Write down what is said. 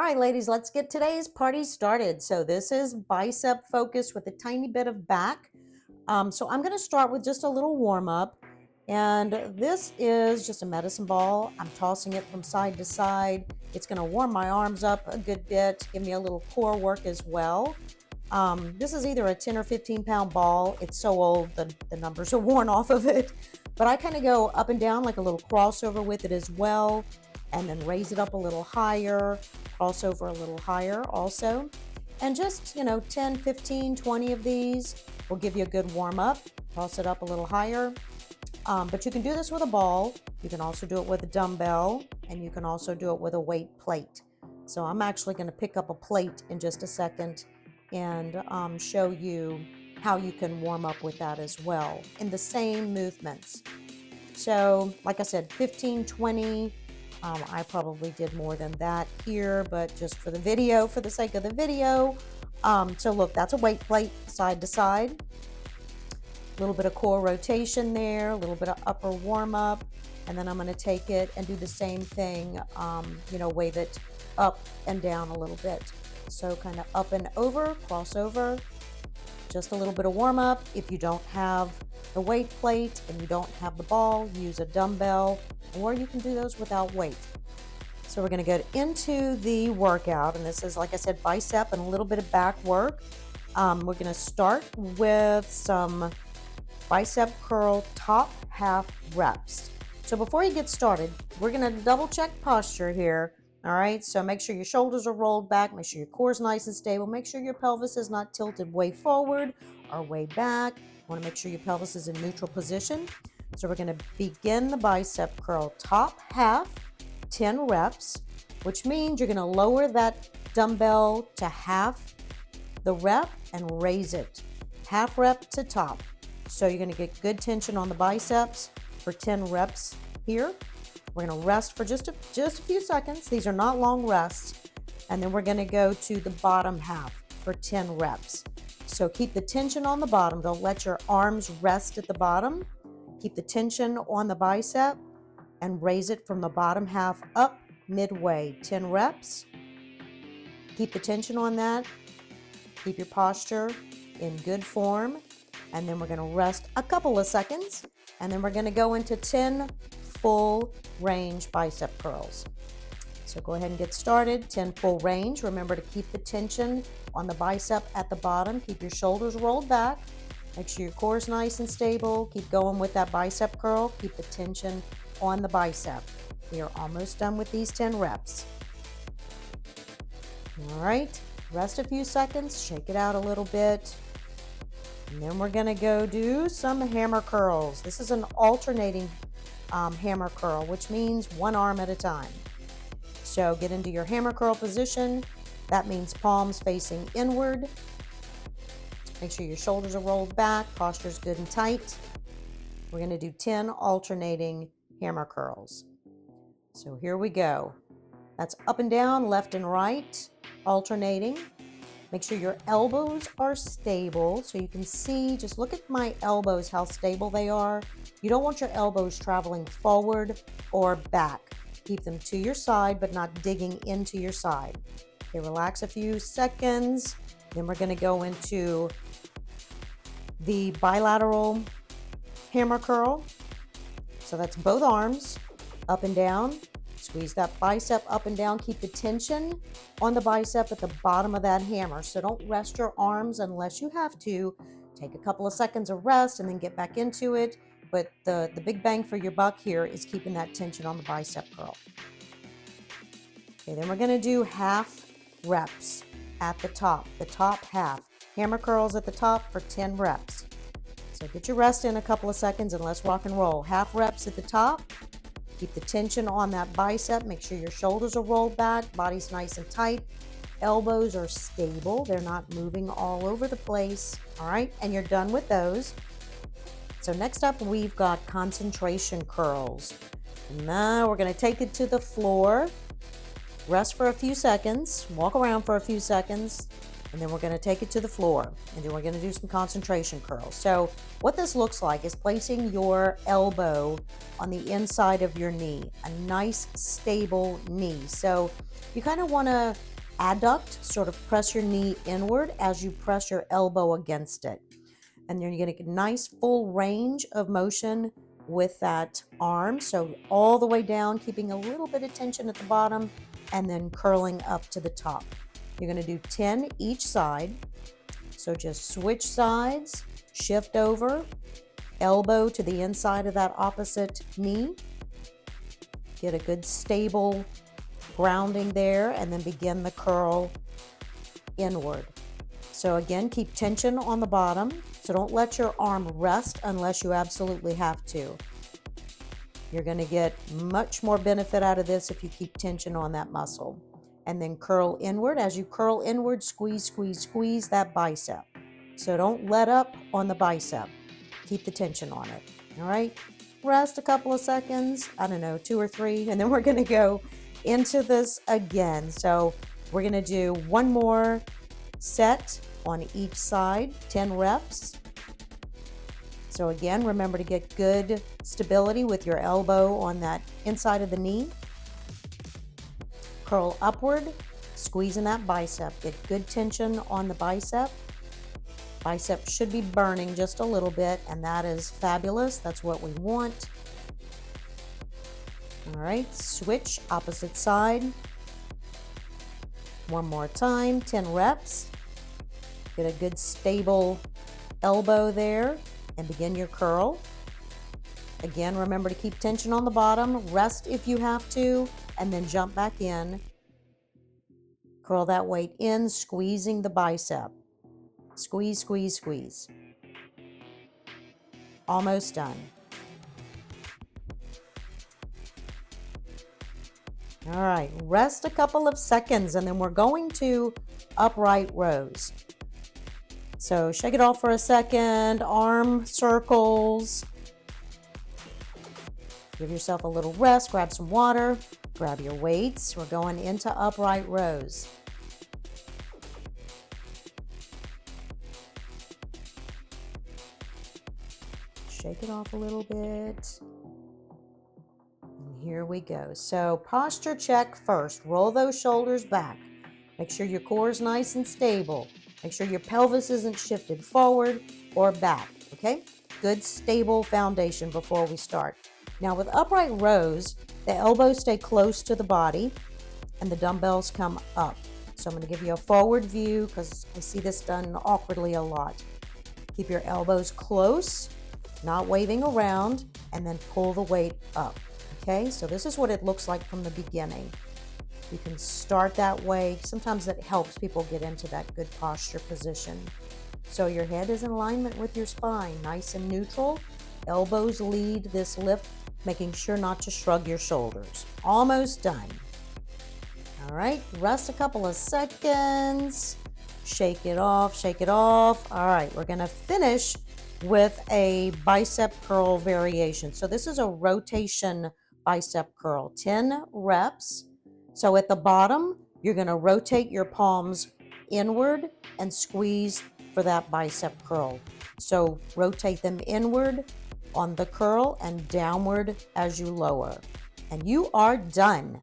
All right, ladies, let's get today's party started. So this is bicep focused with a tiny bit of back. So I'm going to start with just a little warm up. And this is just a medicine ball. I'm tossing it from side to side. It's going to warm my arms up a good bit, give me a little core work as well. This is either a 10 or 15-pound ball. It's so old, the numbers are worn off of it. But I kind of go up and down like a little crossover with it as well, and then raise it up a little higher, crossover a little higher also. And just, 10, 15, 20 of these will give you a good warm up. Toss it up a little higher. But you can do this with a ball. You can also do it with a dumbbell, and you can also do it with a weight plate. So I'm actually going to pick up a plate in just a second and show you how you can warm up with that as well in the same movements. So like I said, 15, 20. I probably did more than that here, but just for the video, for the sake of the video. So look, that's a weight plate side to side. A little bit of core rotation there, a little bit of upper warm up. And then I'm going to take it and do the same thing, wave it up and down a little bit. So kind of up and over, cross over, just a little bit of warm up. If you don't have the weight plate and you don't have the ball, use a dumbbell, or you can do those without weight. So we're going to get into the workout, and this is, like I said, bicep and a little bit of back work. We're going to start with some bicep curl top half reps. So before you get started, we're going to double check posture here. All right, so make sure your shoulders are rolled back, make sure your core is nice and stable, make sure your pelvis is not tilted way forward or way back. You want to make sure your pelvis is in neutral position. So we're going to begin the bicep curl top half, 10 reps, which means you're going to lower that dumbbell to half the rep and raise it, half rep to top. So you're going to get good tension on the biceps for 10 reps here. We're going to rest for just a few seconds. These are not long rests. And then we're going to go to the bottom half for 10 reps. So keep the tension on the bottom. Don't let your arms rest at the bottom. Keep the tension on the bicep and raise it from the bottom half up midway. 10 reps. Keep the tension on that. Keep your posture in good form. And then we're going to rest a couple of seconds. And then we're going to go into 10 full range bicep curls. So go ahead and get started. 10 full range. Remember to keep the tension on the bicep at the bottom. Keep your shoulders rolled back. Make sure your core is nice and stable. Keep going with that bicep curl. Keep the tension on the bicep. We are almost done with these 10 reps. All right, rest a few seconds, shake it out a little bit. And then we're gonna go do some hammer curls. This is an alternating hammer curl, which means one arm at a time. So get into your hammer curl position. That means palms facing inward. Make sure your shoulders are rolled back, posture's good and tight. We're going to do 10 alternating hammer curls. So here we go. That's up and down, left and right, alternating. Make sure your elbows are stable so you can see, just look at my elbows, how stable they are. You don't want your elbows traveling forward or back. Keep them to your side, but not digging into your side. Okay, relax a few seconds. Then we're going to go into the bilateral hammer curl. So that's both arms up and down. Squeeze that bicep up and down. Keep the tension on the bicep at the bottom of that hammer. So don't rest your arms unless you have to. Take a couple of seconds of rest and then get back into it. But the big bang for your buck here is keeping that tension on the bicep curl. Okay, then we're going to do half reps at the top half. Hammer curls at the top for 10 reps. So get your rest in a couple of seconds and let's rock and roll. Half reps at the top. Keep the tension on that bicep. Make sure your shoulders are rolled back, body's nice and tight. Elbows are stable. They're not moving all over the place. All right, and you're done with those. So next up, we've got concentration curls. Now we're going to take it to the floor. Rest for a few seconds. Walk around for a few seconds. And then we're going to take it to the floor, and then we're going to do some concentration curls. So what this looks like is placing your elbow on the inside of your knee, a nice stable knee. So you kind of want to adduct, sort of press your knee inward as you press your elbow against it. And then you're going to get a nice full range of motion with that arm. So all the way down, keeping a little bit of tension at the bottom, and then curling up to the top. You're going to do 10 each side. So just switch sides, shift over, elbow to the inside of that opposite knee. Get a good stable grounding there, and then begin the curl inward. So again, keep tension on the bottom. So don't let your arm rest unless you absolutely have to. You're going to get much more benefit out of this if you keep tension on that muscle. And then curl inward. As you curl inward, squeeze, squeeze, squeeze that bicep. So don't let up on the bicep. Keep the tension on it. All right? Rest a couple of seconds, I don't know, 2 or 3, and then we're going to go into this again. So we're going to do one more set on each side, 10 reps. So again, remember to get good stability with your elbow on that inside of the knee. Curl upward, squeezing that bicep. Get good tension on the bicep. Bicep should be burning just a little bit, and that is fabulous. That's what we want. All right, switch, opposite side. One more time, 10 reps. Get a good stable elbow there, and begin your curl. Again, remember to keep tension on the bottom, rest if you have to, and then jump back in. Curl that weight in, squeezing the bicep. Squeeze, squeeze, squeeze. Almost done. All right, rest a couple of seconds, and then we're going to upright rows. So shake it off for a second, arm circles. Give yourself a little rest, grab some water, grab your weights. We're going into upright rows. Shake it off a little bit. And here we go. So posture check first. Roll those shoulders back. Make sure your core is nice and stable. Make sure your pelvis isn't shifted forward or back, okay? Good stable foundation before we start. Now with upright rows, the elbows stay close to the body and the dumbbells come up. So I'm going to give you a forward view because I see this done awkwardly a lot. Keep your elbows close, not waving around, and then pull the weight up, okay? So this is what it looks like from the beginning. You can start that way. Sometimes it helps people get into that good posture position. So your head is in alignment with your spine, nice and neutral. Elbows lead this lift, making sure not to shrug your shoulders. Almost done. All right, rest a couple of seconds. Shake it off, shake it off. All right, we're gonna finish with a bicep curl variation. So this is a rotation bicep curl, 10 reps. So at the bottom, you're gonna rotate your palms inward and squeeze for that bicep curl. So rotate them inward on the curl and downward as you lower. And you are done.